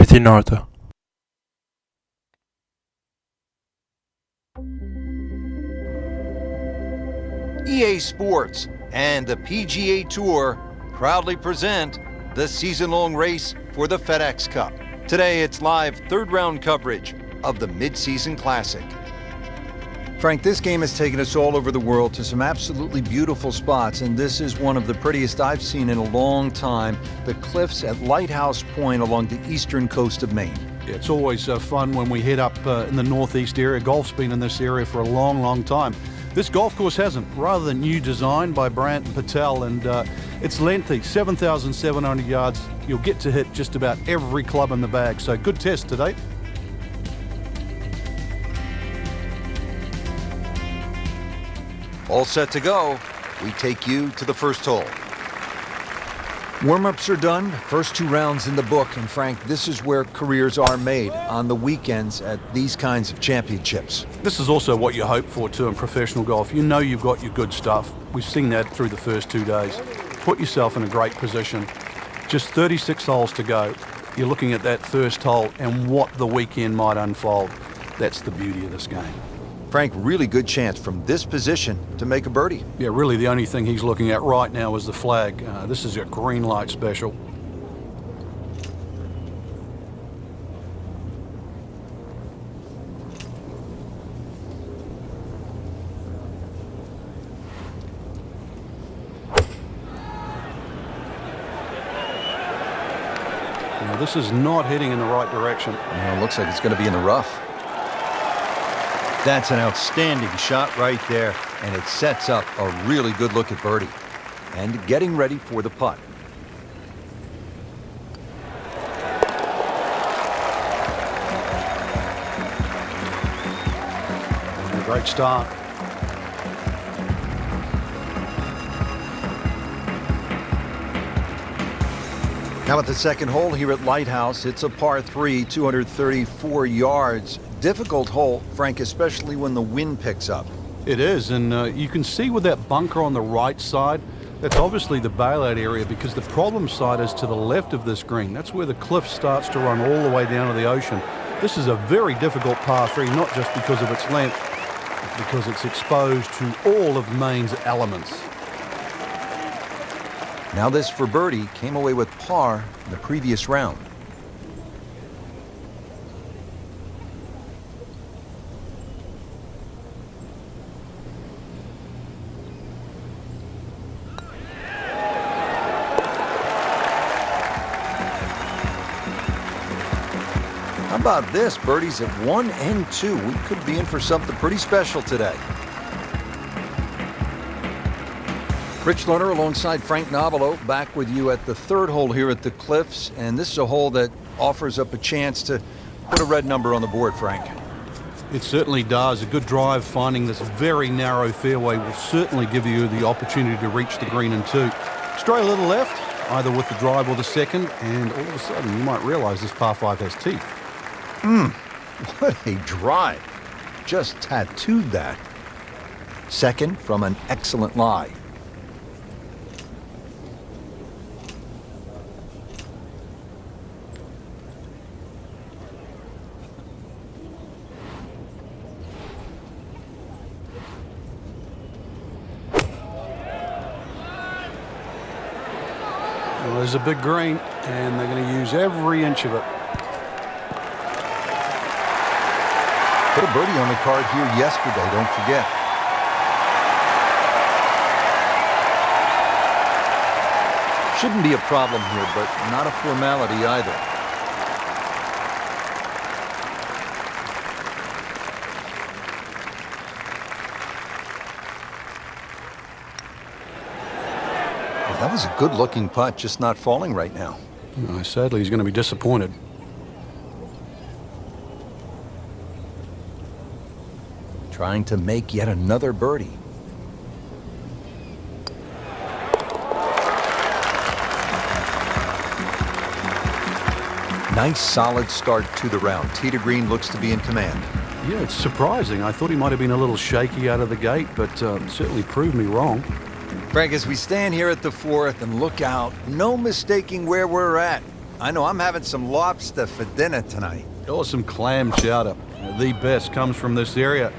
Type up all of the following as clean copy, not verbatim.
Everything in order. EA Sports and the PGA Tour proudly present the season-long race for the FedEx Cup. Today, it's live third-round coverage of the Mid-Season Classic. Frank, this game has taken us all over the world to some absolutely beautiful spots, and this is one of the prettiest I've seen in a long time, the cliffs at Lighthouse Point along the eastern coast of Maine. Yeah, it's always fun when we head up in the northeast area. Golf's been in this area for a long, long time. This golf course hasn't. Rather new design by Brandt and Patel, and it's lengthy, 7,700 yards. You'll get to hit just about every club in the bag, so good test today. All set to go. We take you to the first hole. Warm-ups are done, first two rounds in the book, and Frank, this is where careers are made, on the weekends at these kinds of championships. This is also what you hope for too in professional golf. You know you've got your good stuff. We've seen that through the first 2 days. Put yourself in a great position. Just 36 holes to go. You're looking at that first hole and what the weekend might unfold. That's the beauty of this game. Frank, really good chance from this position to make a birdie. Yeah, really the only thing he's looking at right now is the flag. This is a green light special. Now, this is not heading in the right direction. Well, it looks like it's going to be in the rough. That's an outstanding shot right there, and it sets up a really good look at birdie. And getting ready for the putt. A great start. Now at the second hole here at Lighthouse, it's a par 3, 234 yards. Difficult hole, Frank, especially when the wind picks up. It is, and you can see with that bunker on the right side, that's obviously the bailout area because the problem side is to the left of this green. That's where the cliff starts to run all the way down to the ocean. This is a very difficult par 3, not just because of its length, but because it's exposed to all of Maine's elements. Now this for birdie came away with par in the previous round. How about this? Birdies at 1 and 2. We could be in for something pretty special today. Rich Lerner alongside Frank Nobilo back with you at the third hole here at the Cliffs. And this is a hole that offers up a chance to put a red number on the board, Frank. It certainly does. A good drive finding this very narrow fairway will certainly give you the opportunity to reach the green in 2. Stray a little left, either with the drive or the second, and all of a sudden you might realize this par 5 has teeth. What a drive. Just tattooed that. Second from an excellent lie. Well, there's a big green, and they're going to use every inch of it. Put a birdie on the card here yesterday, don't forget. Shouldn't be a problem here, but not a formality either. Well, that was a good-looking putt, just not falling right now. Sadly, he's going to be disappointed. Trying to make yet another birdie. Nice solid start to the round. Tee to green looks to be in command. Yeah, it's surprising. I thought he might have been a little shaky out of the gate, but certainly proved me wrong. Frank, as we stand here at the fourth and look out, no mistaking where we're at. I know I'm having some lobster for dinner tonight. Or some clam chowder. The best comes from this area.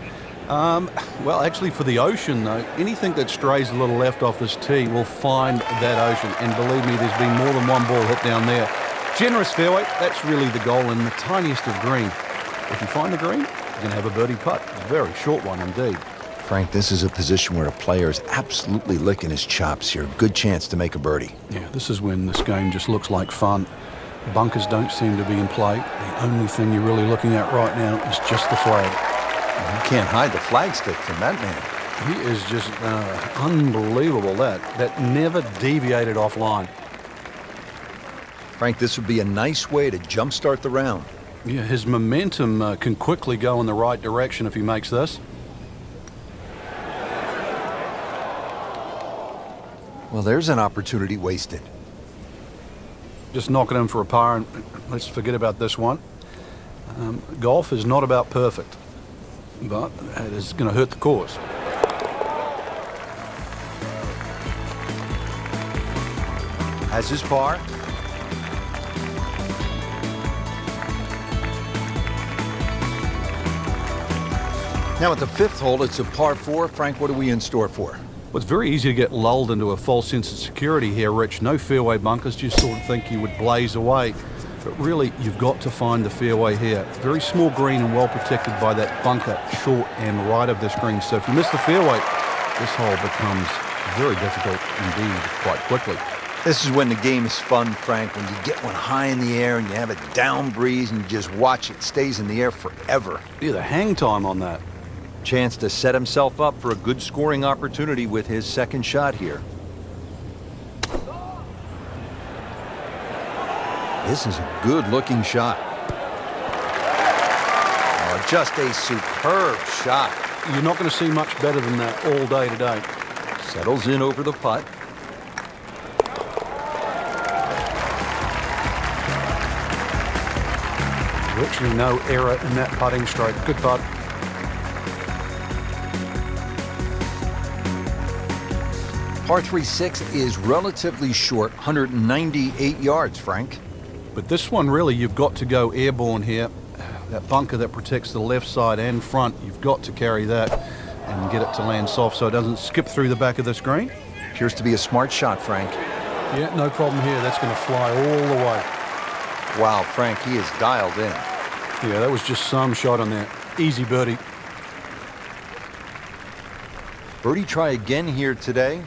Well, actually, for the ocean, though, anything that strays a little left off this tee will find that ocean. And believe me, there's been more than one ball hit down there. Generous fairway, that's really the goal in the tiniest of green. If you find the green, you're going to have a birdie putt. A very short one indeed. Frank, this is a position where a player is absolutely licking his chops here. Good chance to make a birdie. Yeah, this is when this game just looks like fun. Bunkers don't seem to be in play. The only thing you're really looking at right now is just the flag. You can't hide the flagstick from that man. He is just unbelievable. That never deviated offline. Frank, this would be a nice way to jumpstart the round. Yeah, his momentum can quickly go in the right direction if he makes this. Well, there's an opportunity wasted. Just knock it in for a par, and let's forget about this one. Golf is not about perfect, but it is going to hurt the course. Has his par. Now at the fifth hole, it's a par 4. Frank, what are we in store for? Well, it's very easy to get lulled into a false sense of security here, Rich. No fairway bunkers, you sort of think you would blaze away. But really, you've got to find the fairway here. Very small green and well protected by that bunker short and right of this green. So if you miss the fairway, this hole becomes very difficult indeed quite quickly. This is when the game is fun, Frank, when you get one high in the air and you have a down breeze and you just watch it stays in the air forever. Yeah, the hang time on that. Chance to set himself up for a good scoring opportunity with his second shot here. This is a good-looking shot. Oh, just a superb shot. You're not going to see much better than that all day today. Settles in over the putt. Virtually no error in that putting stroke. Good putt. Par 3-6 is relatively short, 198 yards, Frank. But this one, really, you've got to go airborne here. That bunker that protects the left side and front, you've got to carry that and get it to land soft so it doesn't skip through the back of the screen. Appears to be a smart shot, Frank. Yeah, no problem here. That's going to fly all the way. Wow, Frank, he is dialed in. Yeah, that was just some shot on there. Easy birdie. Birdie try again here today.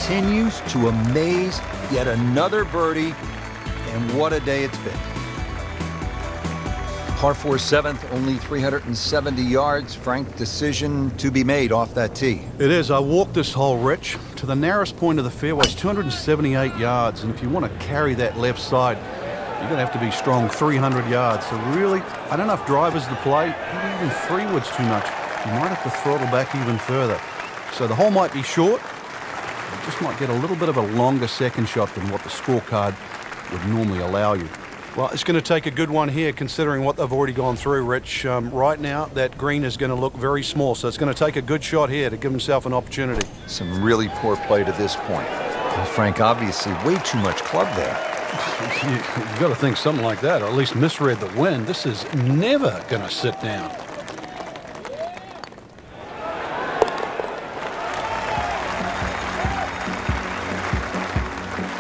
Continues to amaze. Yet another birdie, and what a day it's been. Par 4 7th, only 370 yards. Frank, decision to be made off that tee. It is. I walked this hole, Rich, to the narrowest point of the fairway. It's 278 yards, and if you want to carry that left side, you're going to have to be strong 300 yards. So really, I don't know if driver's the play. Maybe even 3 wood's too much. You might have to throttle back even further. So the hole might be short. You just might get a little bit of a longer second shot than what the scorecard would normally allow you. Well, it's going to take a good one here considering what they've already gone through, Rich. Right now, that green is going to look very small, so it's going to take a good shot here to give himself an opportunity. Some really poor play to this point. Well, Frank, obviously way too much club there. You've got to think something like that, or at least misread the wind. This is never going to sit down.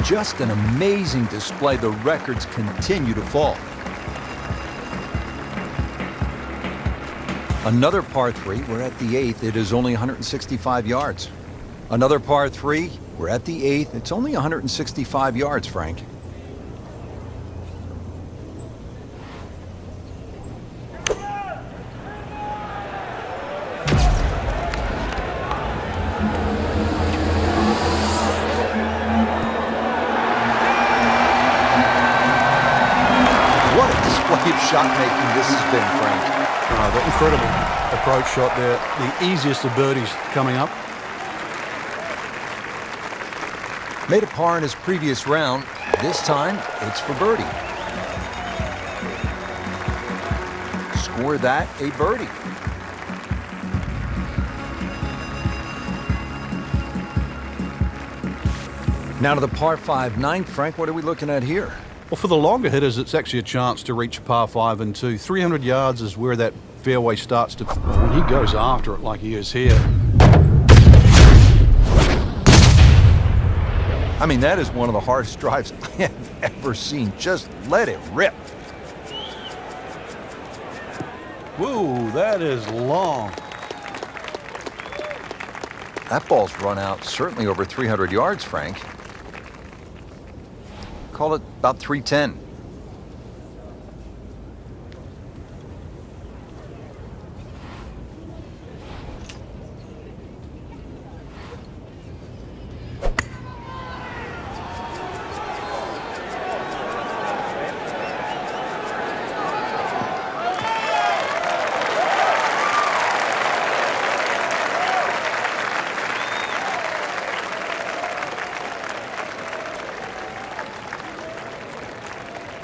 Just an amazing display. The records continue to fall. Another par 3. We're at the 8th. It is only 165 yards. Another par 3. We're at the 8th. It's only 165 yards, Frank. Shot making this has been, Frank. The incredible approach shot there. The easiest of birdies coming up. Made a par in his previous round. This time, it's for birdie. Score that a birdie. Now to the par 5 ninth. Frank, what are we looking at here? Well, for the longer hitters, it's actually a chance to reach par 5 and 2. 300 yards is where that fairway starts to... When he goes after it like he is here. I mean, that is one of the hardest drives I have ever seen. Just let it rip. Whoa, that is long. That ball's run out certainly over 300 yards, Frank. Call it about 310.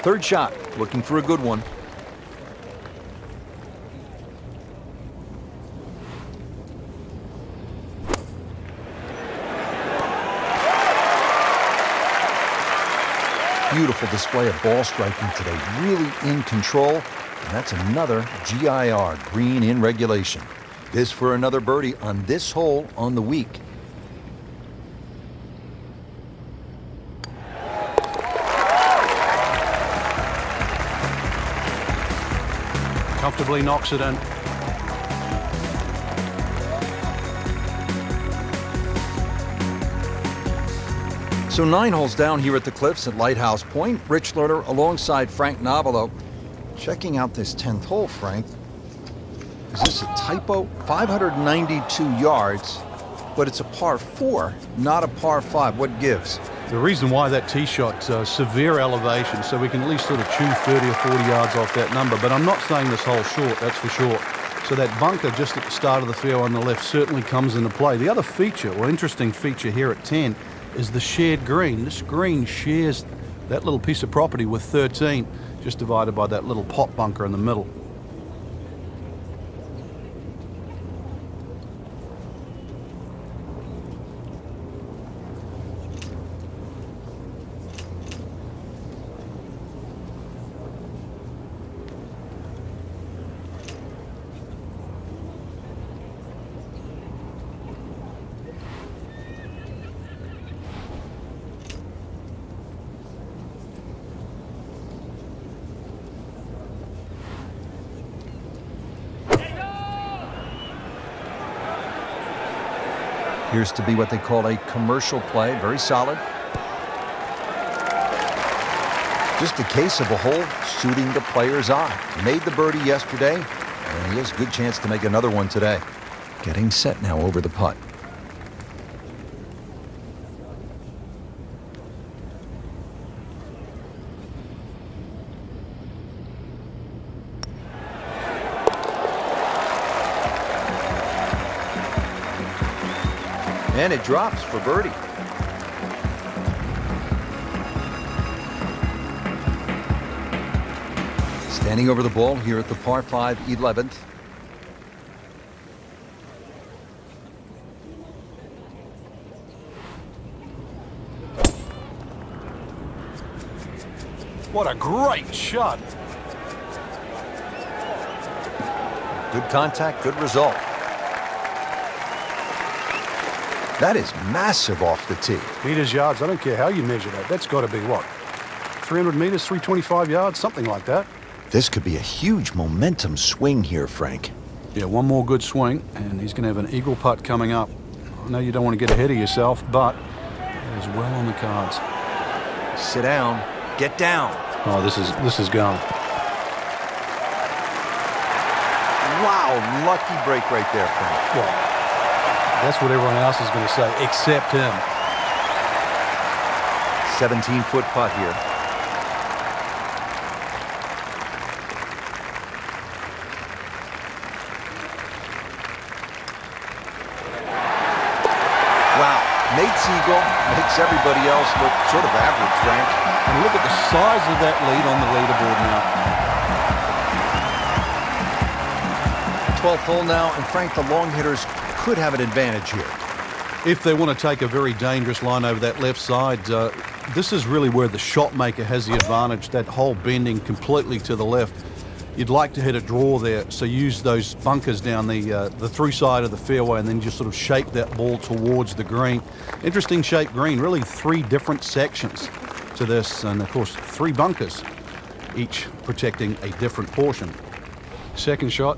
Third shot, looking for a good one. Beautiful display of ball striking today, really in control. And that's another GIR, green in regulation. This for another birdie on this hole on the week. Comfortably knocks it in. So 9 holes down here at the Cliffs at Lighthouse Point. Rich Lerner alongside Frank Nobilo. Checking out this 10th hole, Frank. Is this a typo? 592 yards, but it's a par 4, not a par 5. What gives? The reason why that tee shot, severe elevation, so we can at least sort of chew 30 or 40 yards off that number. But I'm not saying this hole's short, that's for sure. So that bunker just at the start of the fairway on the left certainly comes into play. The other feature, or interesting feature here at 10, is the shared green. This green shares that little piece of property with 13, just divided by that little pot bunker in the middle. Appears to be what they call a commercial play. Very solid. Just a case of a hole suiting the player's eye. Made the birdie yesterday, and he has a good chance to make another one today. Getting set now over the putt. And it drops for birdie. Standing over the ball here at the par 5 11th. What a great shot. Good contact, good result. That is massive off the tee. Meters, yards, I don't care how you measure that. That's got to be what? 300 meters, 325 yards, something like that. This could be a huge momentum swing here, Frank. Yeah, one more good swing, and he's going to have an eagle putt coming up. I know you don't want to get ahead of yourself, but it is well on the cards. Sit down. Get down. Oh, this is gone. Wow, lucky break right there, Frank. Well, that's what everyone else is going to say, except him. 17-foot putt here. Wow, Nate Siegel makes everybody else look sort of average, Frank. And look at the size of that lead on the leaderboard now. 12th hole now, and Frank, the long hitters could have an advantage here. If they want to take a very dangerous line over that left side, this is really where the shot maker has the advantage, that hole bending completely to the left. You'd like to hit a draw there, so use those bunkers down the through side of the fairway and then just sort of shape that ball towards the green. Interesting shaped green, really 3 different sections to this, and of course 3 bunkers, each protecting a different portion. Second shot.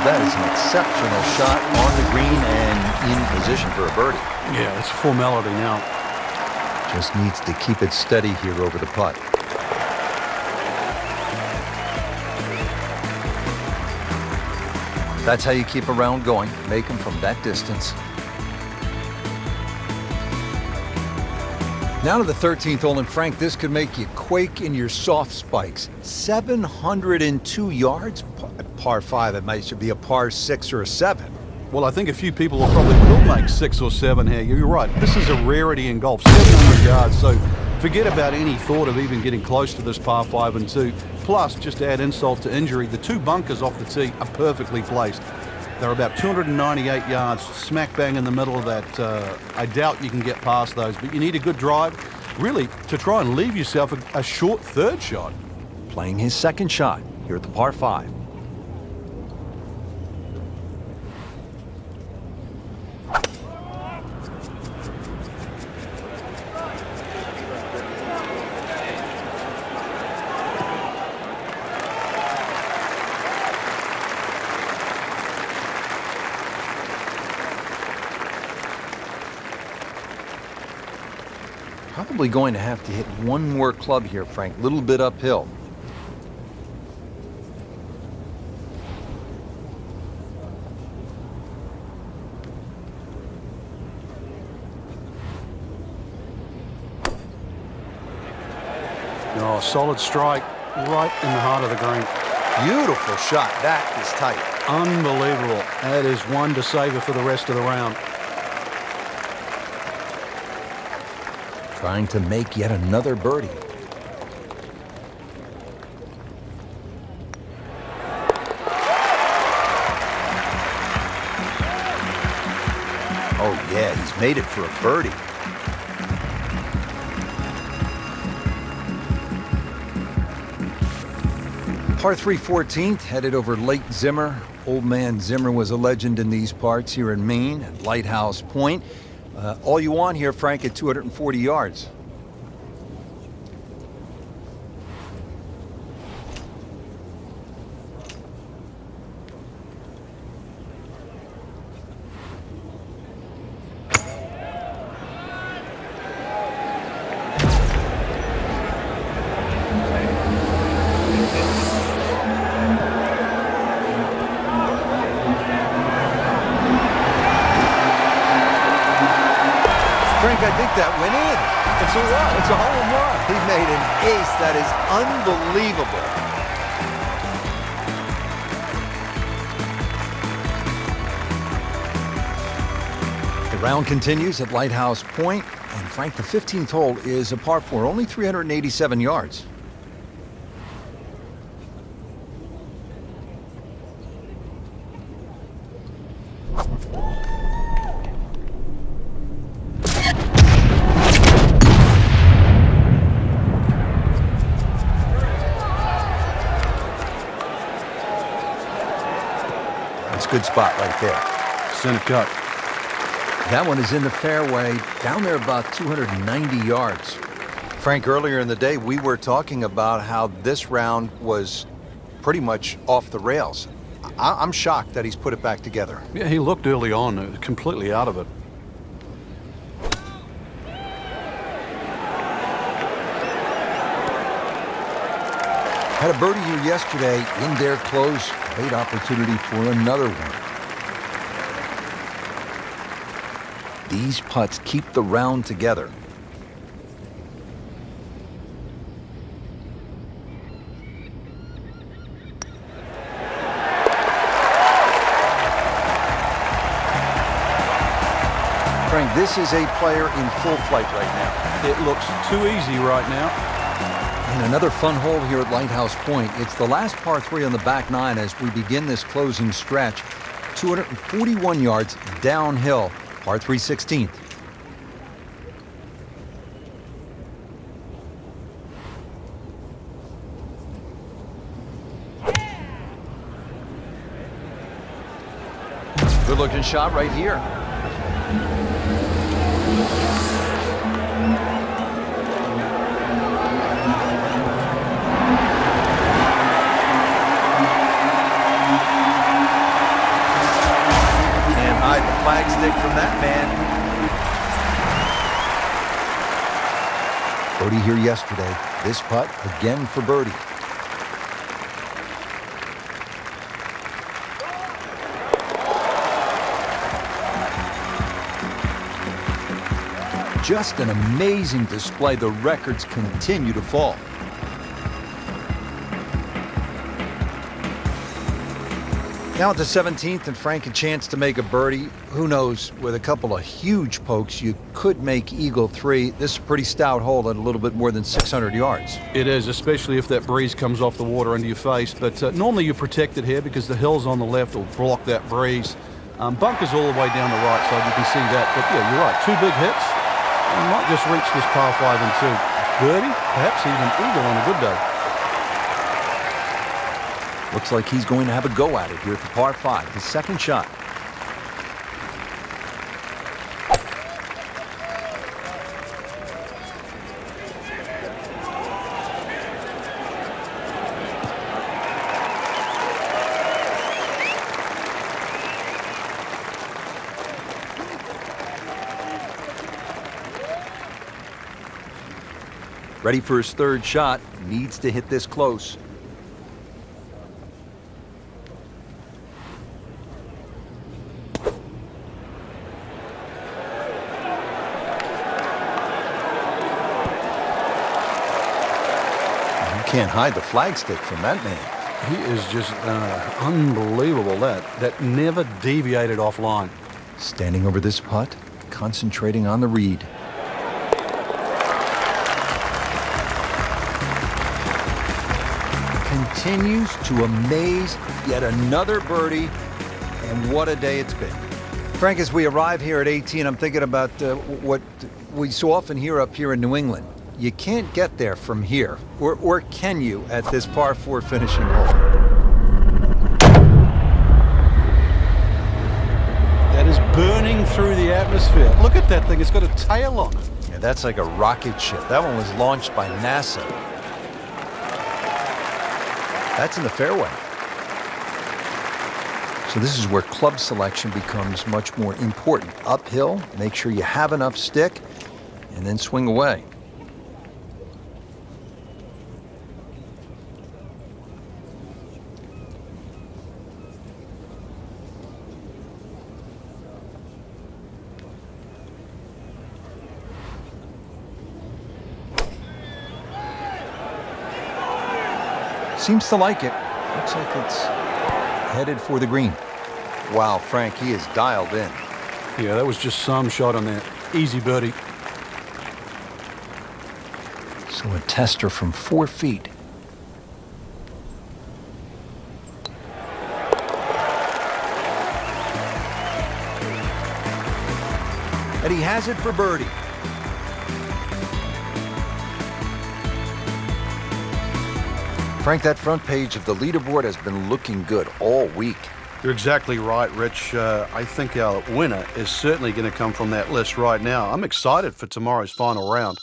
That is an exceptional shot on the green and in position for a birdie. Yeah, it's a formality now. Just needs to keep it steady here over the putt. That's how you keep a round going. Make them from that distance. Now to the 13th hole, and Frank, this could make you quake in your soft spikes. 702 yards, par 5. It might should be a par 6 or a 7. Well, I think a few people will make 6 or 7 here. You're right. This is a rarity in golf, 700 yards. So forget about any thought of even getting close to this par 5 and 2. Plus, just to add insult to injury, the 2 bunkers off the tee are perfectly placed. They're about 298 yards, smack bang in the middle of that. I doubt you can get past those, but you need a good drive, really, to try and leave yourself a short third shot. Playing his second shot here at the par 5. Probably going to have to hit one more club here, Frank. Little bit uphill. Oh, solid strike right in the heart of the green. Beautiful shot. That is tight. Unbelievable. That is one to savor for the rest of the round. Trying to make yet another birdie. Oh yeah, he's made it for a birdie. Par 3 14th, headed over Lake Zimmer. Old man Zimmer was a legend in these parts here in Maine at Lighthouse Point. All you want here, Frank, at 240 yards. Frank, I think that went in. It's a what? It's a hole in one. He made an ace. That is unbelievable. The round continues at Lighthouse Point, and Frank, the 15th hole is a par 4, only 387 yards. That's a good spot right there. Center cut. That one is in the fairway, down there about 290 yards. Frank, earlier in the day, we were talking about how this round was pretty much off the rails. I'm shocked that he's put it back together. Yeah, he looked early on completely out of it. Had a birdie here yesterday, in there close. Great opportunity for another one. These putts keep the round together. Frank, this is a player in full flight right now. It looks too easy right now. And another fun hole here at Lighthouse Point. It's the last par 3 on the back 9 as we begin this closing stretch. 241 yards downhill, par 3 16th. Good looking shot right here. Flag stick from that man. Birdie here yesterday. This putt again for birdie. Just an amazing display. The records continue to fall. Now at the 17th, and Frank a chance to make a birdie. Who knows, with a couple of huge pokes, you could make Eagle 3. This is a pretty stout hole at a little bit more than 600 yards. It is, especially if that breeze comes off the water into your face. But normally you protect it here because the hills on the left will block that breeze. Bunkers all the way down the right side, you can see that. But yeah, you're right, 2 big hits. You might just reach this par 5 and 2. Birdie, perhaps even eagle on a good day. Looks like he's going to have a go at it here at the par 5, his second shot. Ready for his third shot, needs to hit this close. Can't hide the flagstick from that man. He is just unbelievable. That never deviated offline. Standing over this putt, concentrating on the read. Continues to amaze. Yet another birdie, and what a day it's been. Frank, as we arrive here at 18, I'm thinking about what we so often hear up here in New England. You can't get there from here, or can you at this par 4 finishing hole? That is burning through the atmosphere. Look at that thing, it's got a tail on it. Yeah, that's like a rocket ship. That one was launched by NASA. That's in the fairway. So this is where club selection becomes much more important. Uphill, make sure you have enough stick, and then swing away. Seems to like it. Looks like it's headed for the green. Wow, Frank, he is dialed in. Yeah, that was just some shot on that. Easy birdie. So a tester from 4 feet. And he has it for birdie. Frank, that front page of the leaderboard has been looking good all week. You're exactly right, Rich. I think our winner is certainly going to come from that list right now. I'm excited for tomorrow's final round.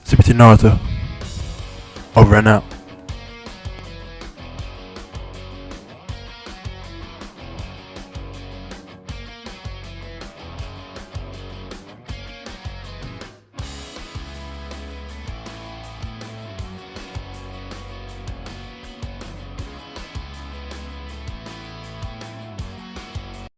CPT Naruto. Over and out.